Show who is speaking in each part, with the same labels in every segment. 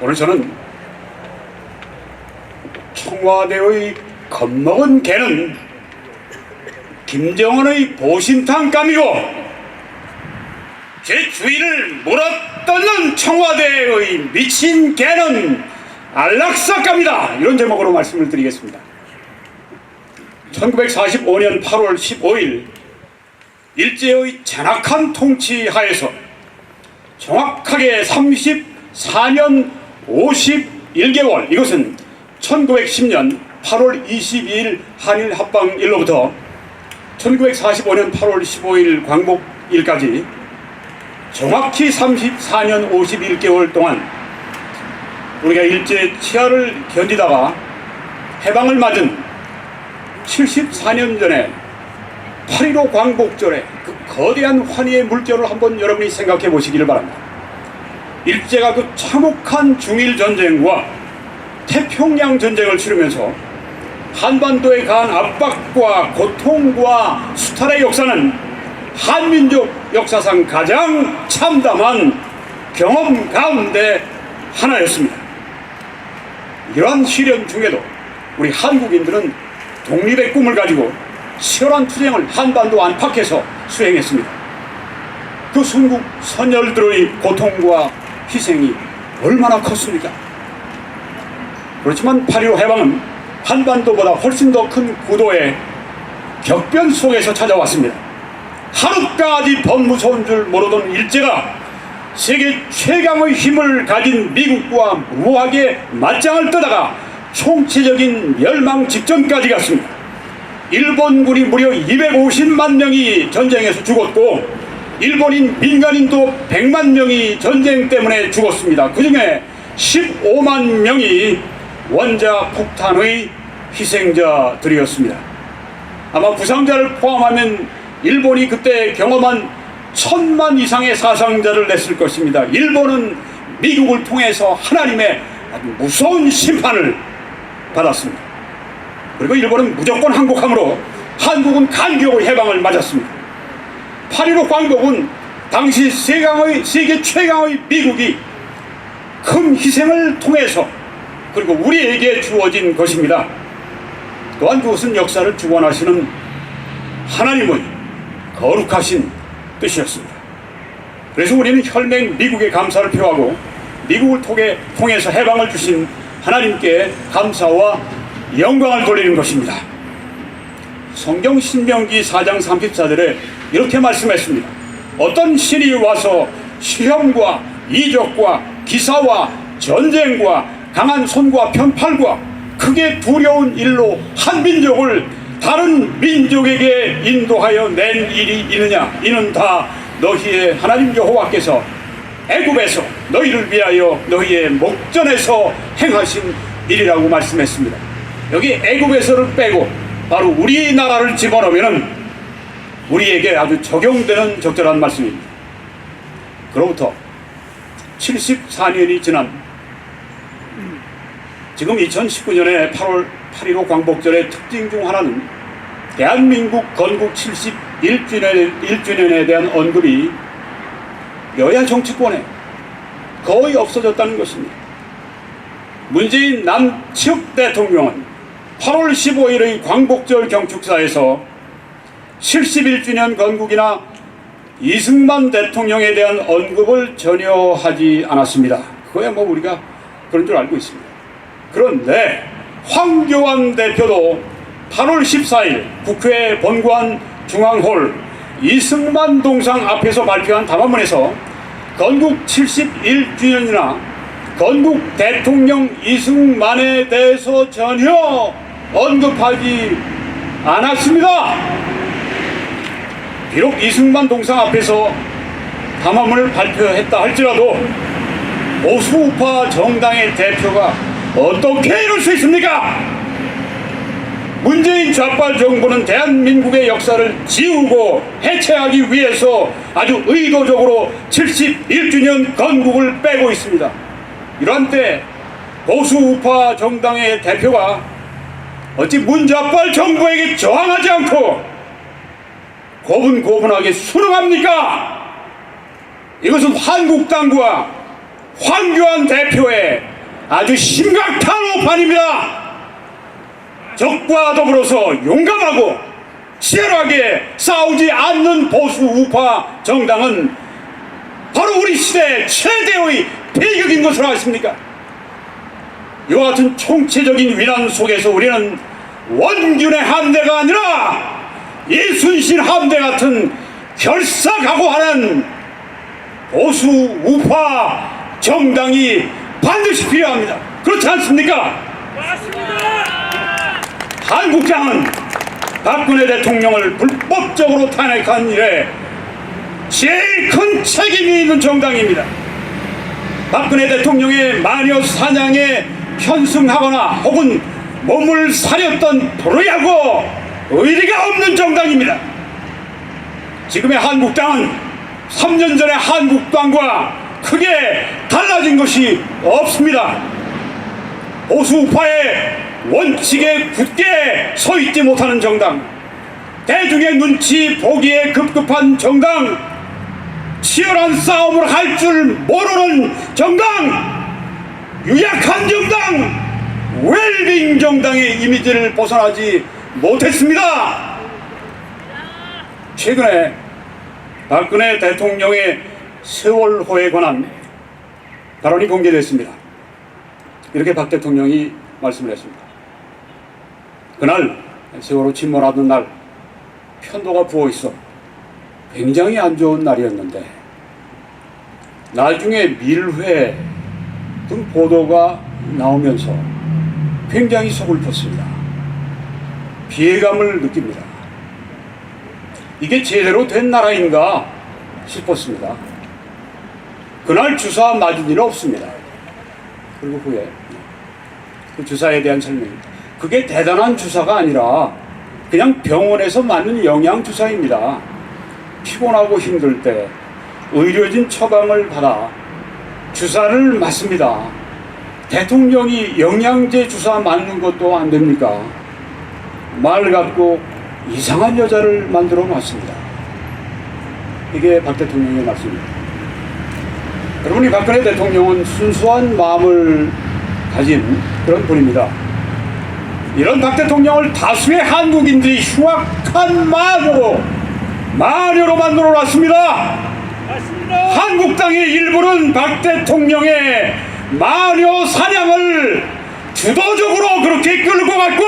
Speaker 1: 오늘 저는 청와대의 겁먹은 개는 김정은의 보신탕감이고 제 주위를 물어뜯는 청와대의 미친 개는 안락사감이다, 이런 제목으로 말씀을 드리겠습니다. 1945년 8월 15일 일제의 잔악한 통치 하에서 정확하게 34년 51개월, 이것은 1910년 8월 22일 한일 합방일로부터 1945년 8월 15일 광복일까지 정확히 34년 51개월 동안 우리가 일제 치하를 견디다가 해방을 맞은 74년 전에 8.15 광복절에 그 거대한 환희의 물결을 한번 여러분이 생각해 보시기를 바랍니다. 일제가 그 참혹한 중일전쟁과 태평양 전쟁을 치르면서 한반도에 가한 압박과 고통과 수탈의 역사는 한민족 역사상 가장 참담한 경험 가운데 하나였습니다. 이러한 시련 중에도 우리 한국인들은 독립의 꿈을 가지고 치열한 투쟁을 한반도 안팎에서 수행했습니다. 그 순국 선열들의 고통과 희생이 얼마나 컸습니까? 그렇지만 8.15 해방은 한반도보다 훨씬 더 큰 구도의 격변 속에서 찾아왔습니다. 하루까지 범무서운 줄 모르던 일제가 세계 최강의 힘을 가진 미국과 무하게 맞짱을 뜨다가 총체적인 멸망 직전까지 갔습니다. 일본군이 무려 250만 명이 전쟁에서 죽었고 일본인 민간인도 100만 명이 전쟁 때문에 죽었습니다. 그 중에 15만 명이 원자 폭탄의 희생자들이었습니다. 아마 부상자를 포함하면 일본이 그때 경험한 1000만 이상의 사상자를 냈을 것입니다. 일본은 미국을 통해서 하나님의 아주 무서운 심판을 받았습니다. 그리고 일본은 무조건 항복함으로 한국은 간격의 해방을 맞았습니다. 8.15 광복은 당시 세계 최강의 미국이 큰 희생을 통해서 그리고 우리에게 주어진 것입니다. 또한 그것은 역사를 주관하시는 하나님의 거룩하신 뜻이었습니다. 그래서 우리는 혈맹 미국에 감사를 표하고 미국을 통해서 해방을 주신 하나님께 감사와 영광을 돌리는 것입니다. 성경 신명기 4장 34절에 이렇게 말씀했습니다. 어떤 신이 와서 시험과 이적과 기사와 전쟁과 강한 손과 편팔과 크게 두려운 일로 한 민족을 다른 민족에게 인도하여 낸 일이 있느냐? 이는 다 너희의 하나님 여호와께서 애굽에서 너희를 위하여 너희의 목전에서 행하신 일이라고 말씀했습니다. 여기 애굽에서를 빼고 바로 우리나라를 집어넣으면 우리에게 아주 적용되는 적절한 말씀입니다. 그로부터 74년이 지난 지금 2019년에 8월 8.15 광복절의 특징 중 하나는 대한민국 건국 71주년에 대한 언급이 여야 정치권에 거의 없어졌다는 것입니다. 문재인 남측 대통령은 8월 15일의 광복절 경축사에서 71주년 건국이나 이승만 대통령에 대한 언급을 전혀 하지 않았습니다. 그거야 뭐 우리가 그런 줄 알고 있습니다. 그런데 황교안 대표도 8월 14일 국회 본관 중앙홀 이승만 동상 앞에서 발표한 담화문에서 건국 71주년이나 건국 대통령 이승만에 대해서 전혀 언급하지 않았습니다. 비록 이승만 동상 앞에서 담화문을 발표했다 할지라도 보수우파 정당의 대표가 어떻게 이럴 수 있습니까? 문재인 좌빨 정부는 대한민국의 역사를 지우고 해체하기 위해서 아주 의도적으로 71주년 건국을 빼고 있습니다. 이러한 때 보수우파 정당의 대표가 어찌 문좌빨 정부에게 저항하지 않고 고분고분하게 순응합니까? 이것은 한국당과 황교안 대표의 아주 심각한 오판입니다. 적과 더불어서 용감하고 치열하게 싸우지 않는 보수 우파 정당은 바로 우리 시대 최대의 비극인 것으로 아십니까? 이와 같은 총체적인 위난 속에서 우리는 원균의 함대가 아니라 이순신 함대 같은 결사각오하는 보수 우파 정당이 반드시 필요합니다. 그렇지 않습니까? 맞습니다. 한국당은 박근혜 대통령을 불법적으로 탄핵한 일에 제일 큰 책임이 있는 정당입니다. 박근혜 대통령의 마녀 사냥에 편승하거나 혹은 몸을 사렸던 프로야구 의리가 없는 정당입니다. 지금의 한국당은 3년 전의 한국당과 크게 달라진 것이 없습니다. 보수우파의 원칙에 굳게 서 있지 못하는 정당, 대중의 눈치 보기에 급급한 정당, 치열한 싸움을 할 줄 모르는 정당, 유약한 정당, 웰빙 정당의 이미지를 벗어나지 못했습니다. 최근에 박근혜 대통령의 세월호에 관한 발언이 공개됐습니다. 이렇게 박 대통령이 말씀을 했습니다. 그날 세월호 침몰하던 날 편도가 부어있어 굉장히 안 좋은 날이었는데 나중에 밀회 등 보도가 나오면서 굉장히 서글펐습니다. 피해감을 느낍니다. 이게 제대로 된 나라인가 싶었습니다. 그날 주사 맞은 일은 없습니다. 그리고 후에 그 주사에 대한 설명입니다. 그게 대단한 주사가 아니라 그냥 병원에서 맞는 영양주사입니다. 피곤하고 힘들 때 의료진 처방을 받아 주사를 맞습니다. 대통령이 영양제 주사 맞는 것도 안 됩니까? 말 같고 이상한 여자를 만들어 놨습니다. 이게 박 대통령의 말씀입니다. 여러분, 이 박근혜 대통령은 순수한 마음을 가진 그런 분입니다. 이런 박 대통령을 다수의 한국인들이 흉악한 마녀로 만들어 놨습니다. 한국 땅의 일부는 박 대통령의 마녀 사냥을 주도적으로 그렇게 끌고 갔고,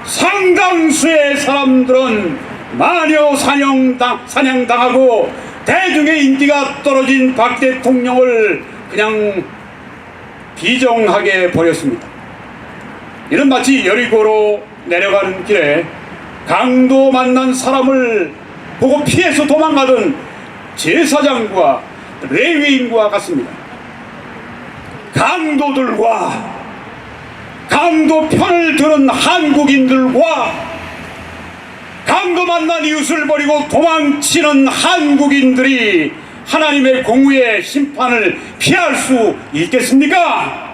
Speaker 1: 상당수의 사람들은 마녀 사냥당하고 대중의 인기가 떨어진 박 대통령을 그냥 비정하게 버렸습니다. 이는 마치 여리고로 내려가는 길에 강도 만난 사람을 보고 피해서 도망가던 제사장과 레위인과 같습니다. 강도들과 강도 편을 드는 한국인들과 강도 만난 이웃을 버리고 도망치는 한국인들이 하나님의 공의의 심판을 피할 수 있겠습니까?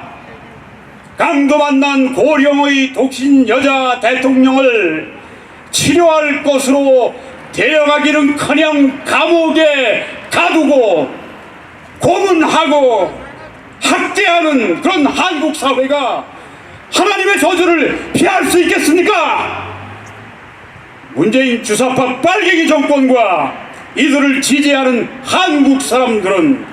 Speaker 1: 강도 만난 고령의 독신 여자 대통령을 치료할 것으로 데려가기는커녕 감옥에 가두고 고문하고 학대하는 그런 한국 사회가 하나님의 저주를 피할 수 있겠습니까? 문재인 주사파 빨갱이 정권과 이들을 지지하는 한국 사람들은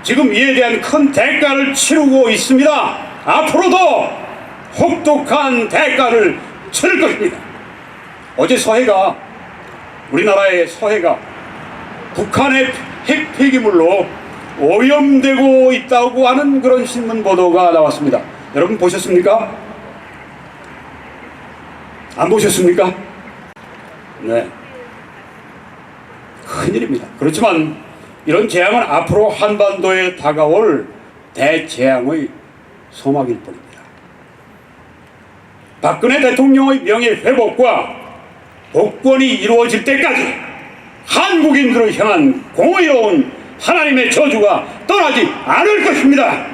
Speaker 1: 지금 이에 대한 큰 대가를 치르고 있습니다. 앞으로도 혹독한 대가를 치를 것입니다. 어제 우리나라의 서해가 북한의 핵 폐기물로 오염되고 있다고 하는 그런 신문 보도가 나왔습니다. 여러분 보셨습니까? 안 보셨습니까? 네. 큰일입니다. 그렇지만 이런 재앙은 앞으로 한반도에 다가올 대재앙의 소막일 뿐입니다. 박근혜 대통령의 명예회복과 복권이 이루어질 때까지 한국인들을 향한 공의로운 하나님의 저주가 떠나지 않을 것입니다.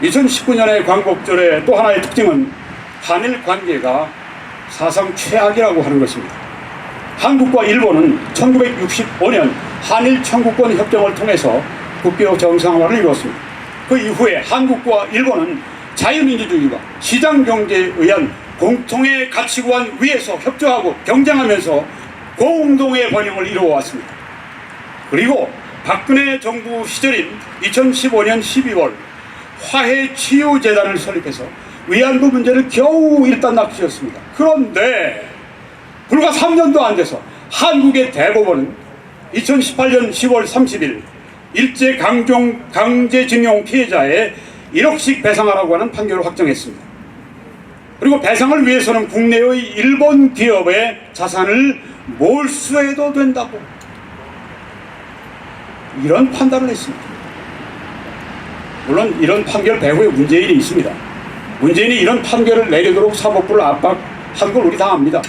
Speaker 1: 2019년의 광복절의 또 하나의 특징은 한일 관계가 사상 최악이라고 하는 것입니다. 한국과 일본은 1965년 한일 청구권 협정을 통해서 국교 정상화를 이루었습니다. 그 이후에 한국과 일본은 자유민주주의와 시장경제에 의한 공통의 가치관 위에서 협조하고 경쟁하면서 공동의 번영을 이루어왔습니다. 그리고 박근혜 정부 시절인 2015년 12월 화해치유재단을 설립해서 위안부 문제를 겨우 일단락지었습니다. 그런데 불과 3년도 안 돼서 한국의 대법원은 2018년 10월 30일 강제징용 피해자에 1억씩 배상하라고 하는 판결을 확정했습니다. 그리고 배상을 위해서는 국내의 일본 기업의 자산을 몰수해도 된다고 이런 판단을 했습니다. 물론 이런 판결 배후에 문재인이 있습니다. 문재인이 이런 판결을 내리도록 사법부를 압박한 걸 우리 다 압니다.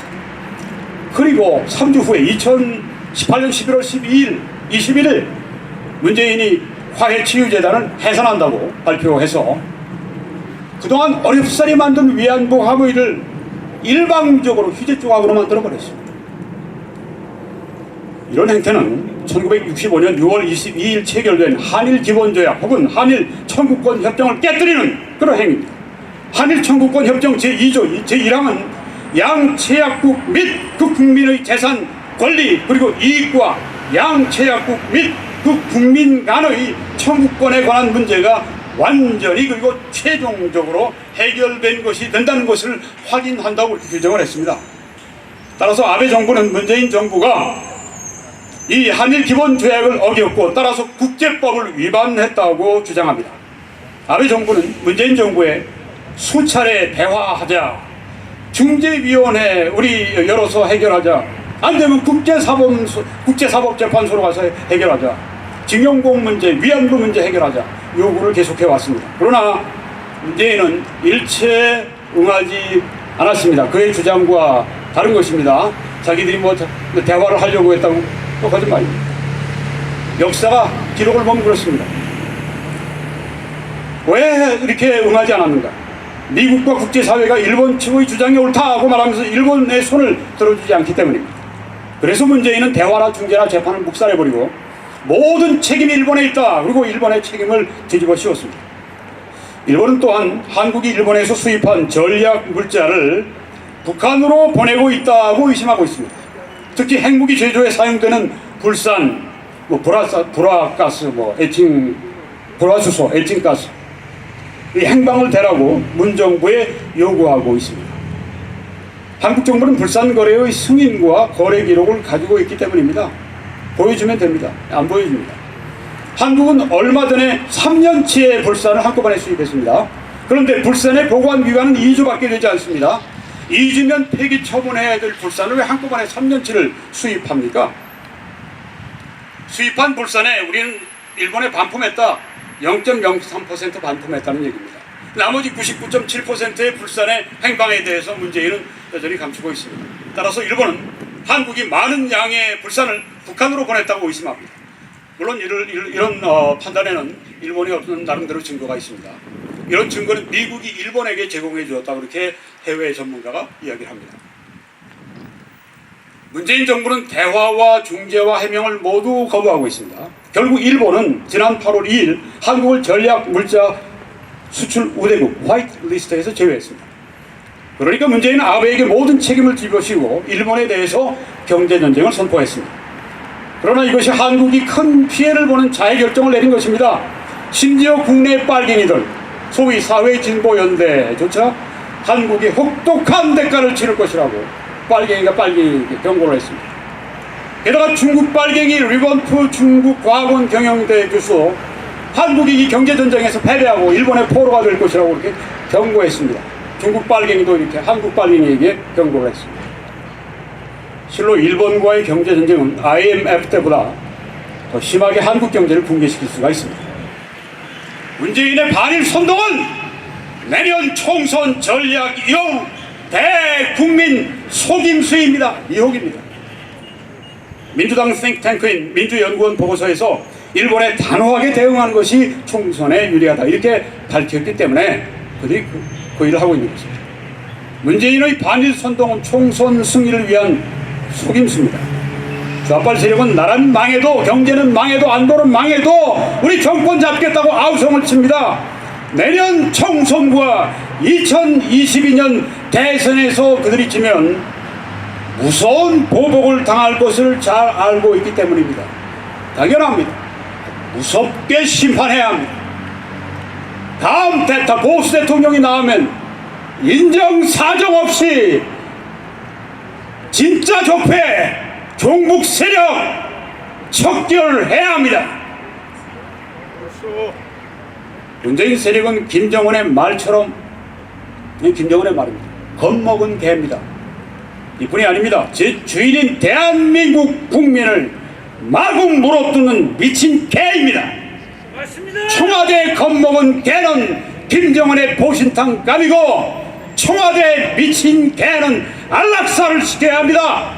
Speaker 1: 그리고 3주 후에 2018년 11월 21일 문재인이 화해치유재단을 해산한다고 발표해서 그동안 어렵사리 만든 위안부 합의를 일방적으로 휴재 조각으로 만들어버렸습니다. 이런 행태는 1965년 6월 22일 체결된 한일 기본조약 혹은 한일 청구권 협정을 깨뜨리는 그런 행위입니다. 한일 청구권 협정 제2조 제1항은 양 채약국 및 그 국민의 재산, 권리 그리고 이익과 양 채약국 및 그 국민 간의 청구권에 관한 문제가 완전히 그리고 최종적으로 해결된 것이 된다는 것을 확인한다고 규정을 했습니다. 따라서 아베 정부는, 문재인 정부가 이 한일 기본 조약을 어겼고 따라서 국제법을 위반했다고 주장합니다. 아베 정부는 문재인 정부에 수차례 대화하자, 중재위원회 우리 열어서 해결하자, 안 되면 국제사법재판소로 가서 해결하자, 징용공 문제, 위안부 문제 해결하자 요구를 계속해 왔습니다. 그러나 문재인은 일체 응하지 않았습니다. 그의 주장과 다른 것입니다. 자기들이 뭐 대화를 하려고 했다고 또 거짓말입니다. 역사가 기록을 보면 그렇습니다. 왜 이렇게 응하지 않았는가? 미국과 국제사회가 일본 측의 주장이 옳다고 말하면서 일본의 손을 들어주지 않기 때문입니다. 그래서 문재인은 대화나 중재나 재판을 묵살해버리고 모든 책임이 일본에 있다. 그리고 일본의 책임을 뒤집어 씌웠습니다. 일본은 또한 한국이 일본에서 수입한 전략 물자를 북한으로 보내고 있다고 의심하고 있습니다. 특히 핵무기 제조에 사용되는 불산, 불화가스, 불화수소, 에칭가스, 이 행방을 대라고 문정부에 요구하고 있습니다. 한국 정부는 불산 거래의 승인과 거래 기록을 가지고 있기 때문입니다. 보여주면 됩니다. 안 보여줍니다. 한국은 얼마 전에 3년치의 불산을 한꺼번에 수입했습니다. 그런데 불산의 보관 기간은 2주밖에 되지 않습니다. 2주면 폐기 처분해야 될 불산을 왜 한꺼번에 3년치를 수입합니까? 수입한 불산에 우리는 일본에 반품했다. 0.03% 반품했다는 얘기입니다. 나머지 99.7%의 불산의 행방에 대해서 문재인은 여전히 감추고 있습니다. 따라서 일본은 한국이 많은 양의 불산을 북한으로 보냈다고 의심합니다. 물론 이런 판단에는 일본이 어떤 나름대로 증거가 있습니다. 이런 증거는 미국이 일본에게 제공해 주었다, 그렇게 해외 전문가가 이야기를 합니다. 문재인 정부는 대화와 중재와 해명을 모두 거부하고 있습니다. 결국 일본은 지난 8월 2일 한국을 전략 물자 수출 우대국 화이트리스트에서 제외했습니다. 그러니까 문재인은 아베에게 모든 책임을 집어씌우고 일본에 대해서 경제전쟁을 선포했습니다. 그러나 이것이 한국이 큰 피해를 보는 자해결정을 내린 것입니다. 심지어 국내 빨갱이들, 소위 사회진보연대조차 한국이 혹독한 대가를 치를 것이라고 빨갱이가 빨갱이에게 경고를 했습니다. 게다가 중국 빨갱이 리번프 중국 과학원 경영대 교수, 한국이 이 경제전쟁에서 패배하고 일본의 포로가 될 것이라고 이렇게 경고했습니다. 중국 빨갱이도 이렇게 한국 빨갱이에게 경고를 했습니다. 실로 일본과의 경제전쟁은 IMF 때보다 더 심하게 한국 경제를 붕괴시킬 수가 있습니다. 문재인의 반일 선동은 내년 총선 전략 이후 대국민 속임수입니다. 미혹입니다. 민주당 싱크탱크인 민주연구원 보고서에서 일본에 단호하게 대응하는 것이 총선에 유리하다 이렇게 밝혔기 때문에 그들이 그 일을 하고 있는 것입니다. 문재인의 반일 선동은 총선 승리를 위한 속임수입니다. 좌빨 세력은 나라는 망해도, 경제는 망해도, 안보는 망해도 우리 정권 잡겠다고 아우성을 칩니다. 내년 총선과 2022년 대선에서 그들이 지면 무서운 보복을 당할 것을 잘 알고 있기 때문입니다. 당연합니다. 무섭게 심판해야 합니다. 다음 보수 대통령이 나오면 인정사정 없이 진짜 적폐, 종북 세력 척결해야 합니다. 문재인 세력은 김정은의 말처럼, 김정은의 말입니다, 겁먹은 개입니다. 이뿐이 아닙니다. 제 주인인 대한민국 국민을 마구 물어뜯는 미친 개입니다. 맞습니다. 청와대 겁먹은 개는 김정은의 보신탕 감이고 청와대 미친 개는 안락사를 시켜야 합니다.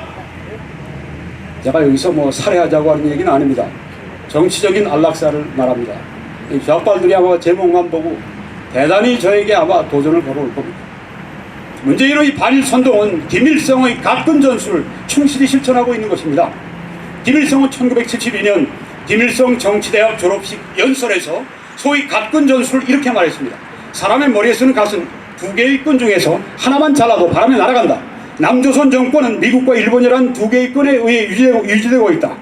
Speaker 1: 제가 여기서 뭐 살해하자고 하는 얘기는 아닙니다. 정치적인 안락사를 말합니다. 좌빨들이 아마 제목만 보고 대단히 저에게 아마 도전을 걸어올 겁니다. 문재인의 반일 선동은 김일성의 가쁜 전술을 충실히 실천하고 있는 것입니다. 김일성은 1972년 김일성 정치대학 졸업식 연설에서 소위 가쁜 전술을 이렇게 말했습니다. 사람의 머리에 쓰는 갓은 두 개의 끈 중에서 하나만 잘라도 바람에 날아간다. 남조선 정권은 미국과 일본이라는 두 개의 끈에 의해 유지되고 있다.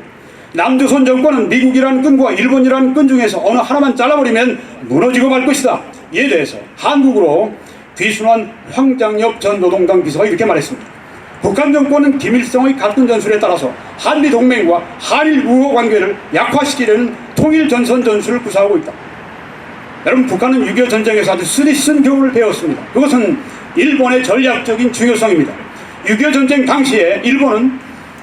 Speaker 1: 남조선 정권은 미국이라는 끈과 일본이라는 끈 중에서 어느 하나만 잘라버리면 무너지고 말 것이다. 이에 대해서 한국으로 귀순환 황장엽 전 노동당 비서가 이렇게 말했습니다. 북한 정권은 김일성의 갈등 전술에 따라서 한미동맹과 한일 우호 관계를 약화시키려는 통일 전선 전술을 구사하고 있다. 여러분, 북한은 6.25 전쟁에서 아주 쓰리쓴 교훈을 배웠습니다. 그것은 일본의 전략적인 중요성입니다. 6.25 전쟁 당시에 일본은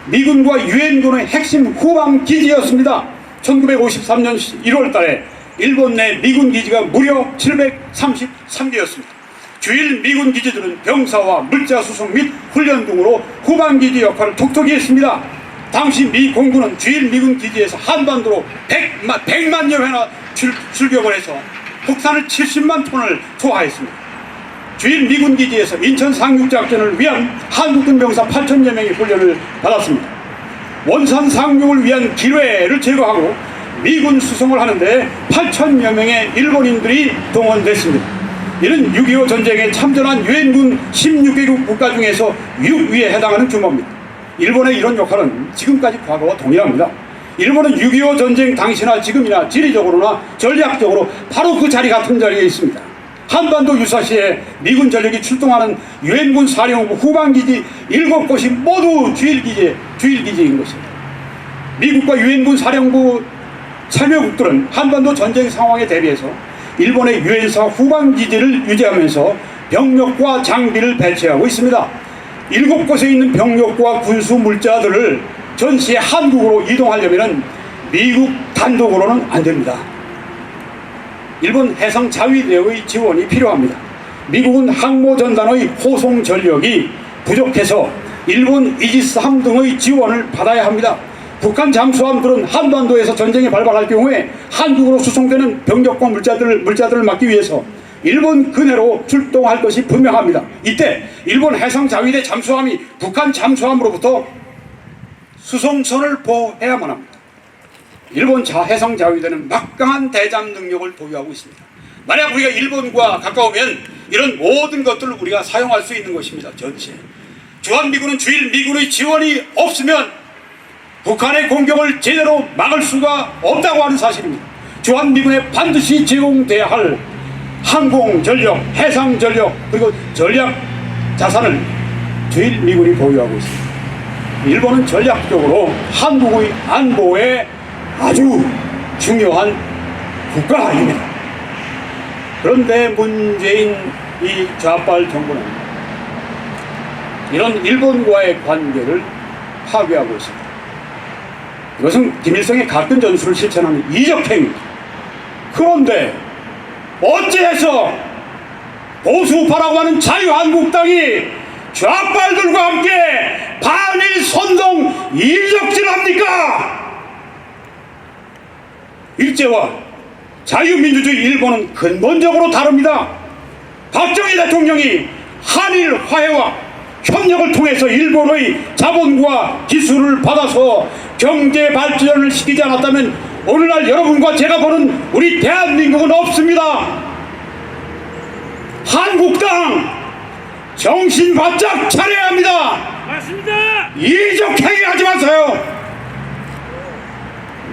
Speaker 1: 미군과 유엔군의 핵심 후방 기지였습니다. 1953년 1월 달에 일본 내 미군 기지가 무려 733개였습니다. 주일 미군 기지들은 병사와 물자 수송 및 훈련 등으로 후방 기지 역할을 톡톡히 했습니다. 당시 미 공군은 주일 미군 기지에서 한반도로 100만여 회나 출격을 해서 폭탄을 70만 톤을 투하했습니다. 주일 미군 기지에서 인천 상륙작전을 위한 한국군 병사 8천여 명이 훈련을 받았습니다. 원산 상륙을 위한 기뢰를 제거하고 미군 수송을 하는데 8천여 명의 일본인들이 동원됐습니다. 이는 6.25 전쟁에 참전한 유엔군 16개국 국가 중에서 6위에 해당하는 규모입니다. 일본의 이런 역할은 지금까지 과거와 동일합니다. 일본은 6.25 전쟁 당시나 지금이나 지리적으로나 전략적으로 바로 그 자리 같은 자리에 있습니다. 한반도 유사시에 미군 전력이 출동하는 유엔군 사령부 후방기지 7곳이 모두 주일기지인 것입니다. 미국과 유엔군 사령부 참여국들은 한반도 전쟁 상황에 대비해서 일본의 유엔사 후방기지를 유지하면서 병력과 장비를 배치하고 있습니다. 7곳에 있는 병력과 군수 물자들을 전시에 한국으로 이동하려면 미국 단독으로는 안 됩니다. 일본 해상 자위대의 지원이 필요합니다. 미국은 항모전단의 호송 전력이 부족해서 일본 이지스함 등의 지원을 받아야 합니다. 북한 잠수함들은 한반도에서 전쟁이 발발할 경우에 한국으로 수송되는 병력과 물자들을 막기 위해서 일본 근해로 출동할 것이 분명합니다. 이때 일본 해상 자위대 잠수함이 북한 잠수함으로부터 수송선을 보호해야만 합니다. 일본 해상 자위대는 막강한 대잠 능력을 보유하고 있습니다. 만약 우리가 일본과 가까우면 이런 모든 것들을 우리가 사용할 수 있는 것입니다. 전체 주한미군은 주일 미군의 지원이 없으면 북한의 공격을 제대로 막을 수가 없다고 하는 사실입니다. 주한미군에 반드시 제공돼야 할 항공전력, 해상전력 그리고 전략 자산을 주일 미군이 보유하고 있습니다. 일본은 전략적으로 한국의 안보에 아주 중요한 국가입니다. 그런데 문재인 이 좌빨 정부는 이런 일본과의 관계를 파괴하고 있습니다. 이것은 김일성의 갈등 전술을 실천하는 이적행위입니다. 그런데 어찌해서 보수파라고 하는 자유한국당이 좌빨들과 함께 반일 선동 이적질합니까? 일제와 자유민주주의 일본은 근본적으로 다릅니다. 박정희 대통령이 한일 화해와 협력을 통해서 일본의 자본과 기술을 받아서 경제 발전을 시키지 않았다면 오늘날 여러분과 제가 보는 우리 대한민국은 없습니다. 한국당 정신 바짝 차려야 합니다.
Speaker 2: 맞습니다.
Speaker 1: 이적행위 하지 마세요.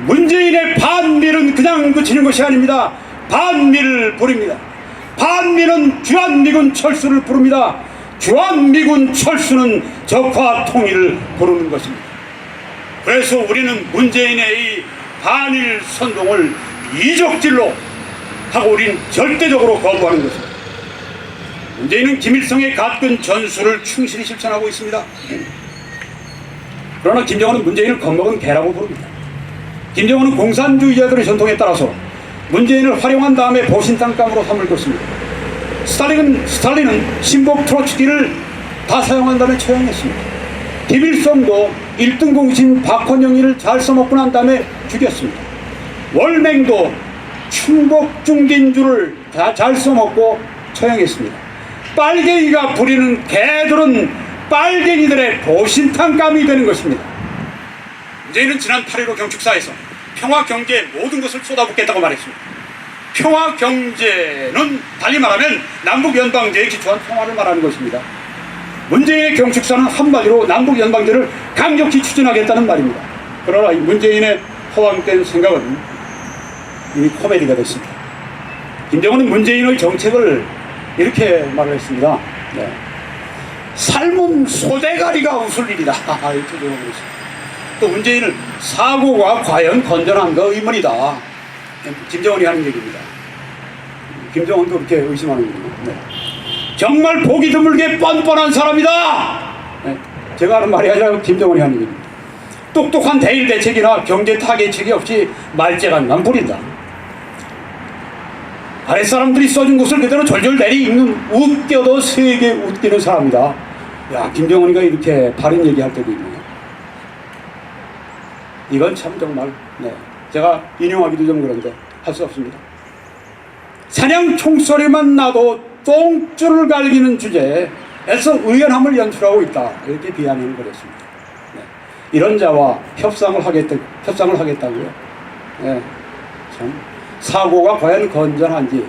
Speaker 1: 문재인의 반미는 그냥 그치는 것이 아닙니다. 반미를 부릅니다. 반미는 주한미군 철수를 부릅니다. 주한미군 철수는 적화 통일을 부르는 것입니다. 그래서 우리는 문재인의 이 반일 선동을 이적질로 하고 우리는 절대적으로 거부하는 것입니다. 문재인은 김일성의 갈등 전술을 충실히 실천하고 있습니다. 그러나 김정은은 문재인을 겁먹은 개라고 부릅니다. 김정은은 공산주의자들의 전통에 따라서 문재인을 활용한 다음에 보신탕감으로 삼을 것입니다. 스탈린은 신복 트로츠키를 다 사용한 다음에 처형했습니다. 김일성도 1등 공신 박헌영이를 잘 써먹고 난 다음에 죽였습니다. 월맹도 충복중진주를 다 잘 써먹고 처형했습니다. 빨갱이가 부리는 개들은 빨갱이들의 보신탕감이 되는 것입니다. 문재인은 지난 8.15 경축사에서 평화경제에 모든 것을 쏟아붓겠다고 말했습니다. 평화경제는 달리 말하면 남북연방제에 기초한 평화를 말하는 것입니다. 문재인의 경축사는 한마디로 남북연방제를 강력히 추진하겠다는 말입니다. 그러나 이 문재인의 허황된 생각은 이미 코미디가 됐습니다. 김정은은 문재인의 정책을 이렇게 말을 했습니다. 네. 삶은 소대가리가 웃을 일이다. 이렇게 적어버렸습니다. 또 문재인은 사고가 과연 건전한가 의문이다. 김정은이 하는 얘기입니다. 김정은도 그렇게 의심하는군요. 네. 정말 보기 드물게 뻔뻔한 사람이다. 네. 제가 하는 말이 아니라 김정은이 하는 얘기입니다. 똑똑한 대일 대책이나 경제 타개책이 없이 말재간만 부린다. 아랫사람들이 써준 것을 그대로 졸졸 내리 읽는 웃겨도 세게 웃기는 사람이다. 야, 김정은이가 이렇게 바른 얘기할 때도 있네요. 이건 참 정말, 네, 제가 인용하기도 좀 그런데 할 수 없습니다. 사냥 총소리만 나도 똥줄을 갈기는 주제에 애써 의연함을 연출하고 있다. 이렇게 비아냥을 벌였습니다. 네. 이런 자와 협상을 하겠다고요. 네. 참 사고가 과연 건전한지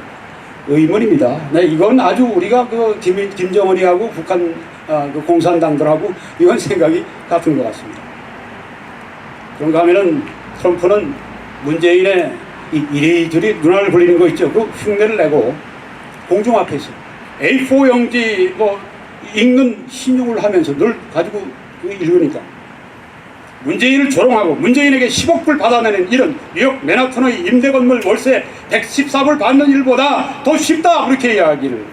Speaker 1: 의문입니다. 네, 이건 아주 우리가 그 김정은이하고 북한 그 공산당들하고 이건 생각이 같은 것 같습니다. 그런가 하면은 트럼프는 문재인의 이리저리 눈알 굴리는 거 있죠. 그 흉내를 내고 공중 앞에서 A4 용지 뭐 읽는 신용을 하면서 늘 가지고 읽으니까 문재인을 조롱하고 문재인에게 10억 불 받아내는 일은 뉴욕 맨하탄의 임대 건물 월세 114불 받는 일보다 더 쉽다. 그렇게 이야기를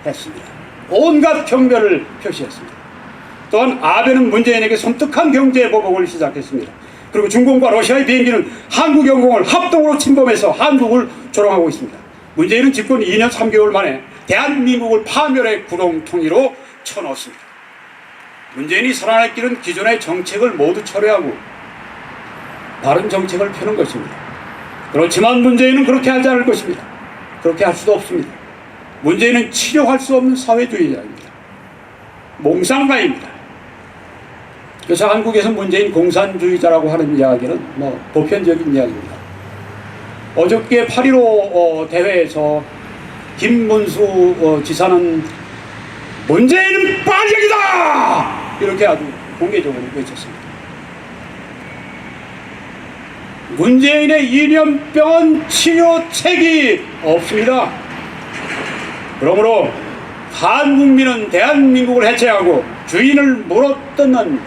Speaker 1: 했습니다. 온갖 경멸을 표시했습니다. 또한 아베는 문재인에게 섬뜩한 경제 보복을 시작했습니다. 그리고 중공과 러시아의 비행기는 한국 영공을 합동으로 침범해서 한국을 조롱하고 있습니다. 문재인은 집권 2년 3개월 만에 대한민국을 파멸의 구렁텅이로 쳐넣었습니다. 문재인이 살아날 길은 기존의 정책을 모두 철회하고 바른 정책을 펴는 것입니다. 그렇지만 문재인은 그렇게 하지 않을 것입니다. 그렇게 할 수도 없습니다. 문재인은 치료할 수 없는 사회주의자입니다. 몽상가입니다. 그래서 한국에서 문재인 공산주의자라고 하는 이야기는 뭐 보편적인 이야기입니다. 어저께 8.15 대회에서 김문수 지사는 문재인은 빨갱이다! 이렇게 아주 공개적으로 외쳤습니다. 문재인의 이념병은 치료책이 없습니다. 그러므로 한국민은 대한민국을 해체하고 주인을 물어뜯는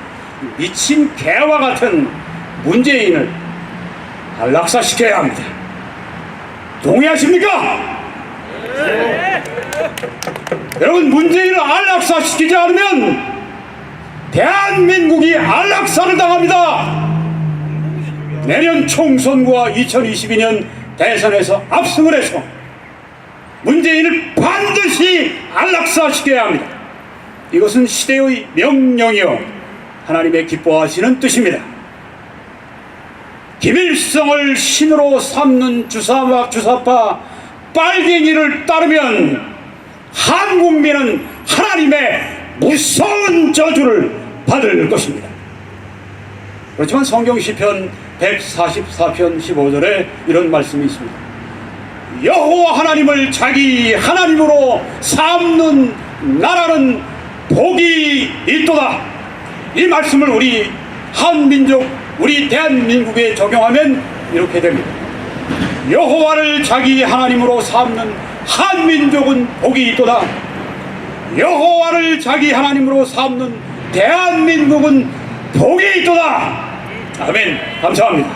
Speaker 1: 미친 개와 같은 문재인을 안락사시켜야 합니다. 동의하십니까? 네. 여러분, 문재인을 안락사시키지 않으면 대한민국이 안락사를 당합니다. 내년 총선과 2022년 대선에서 압승을 해서 문재인을 반드시 안락사시켜야 합니다. 이것은 시대의 명령이요 하나님의 기뻐하시는 뜻입니다. 김일성을 신으로 삼는 주사파 빨갱이를 따르면 한국민은 하나님의 무서운 저주를 받을 것입니다. 그렇지만 성경 시편 144편 15절에 이런 말씀이 있습니다. 여호와 하나님을 자기 하나님으로 삼는 나라는 복이 있도다. 이 말씀을 우리 한민족, 우리 대한민국에 적용하면 이렇게 됩니다. 여호와를 자기 하나님으로 삼는 한민족은 복이 있도다. 여호와를 자기 하나님으로 삼는 대한민국은 복이 있도다. 아멘. 감사합니다.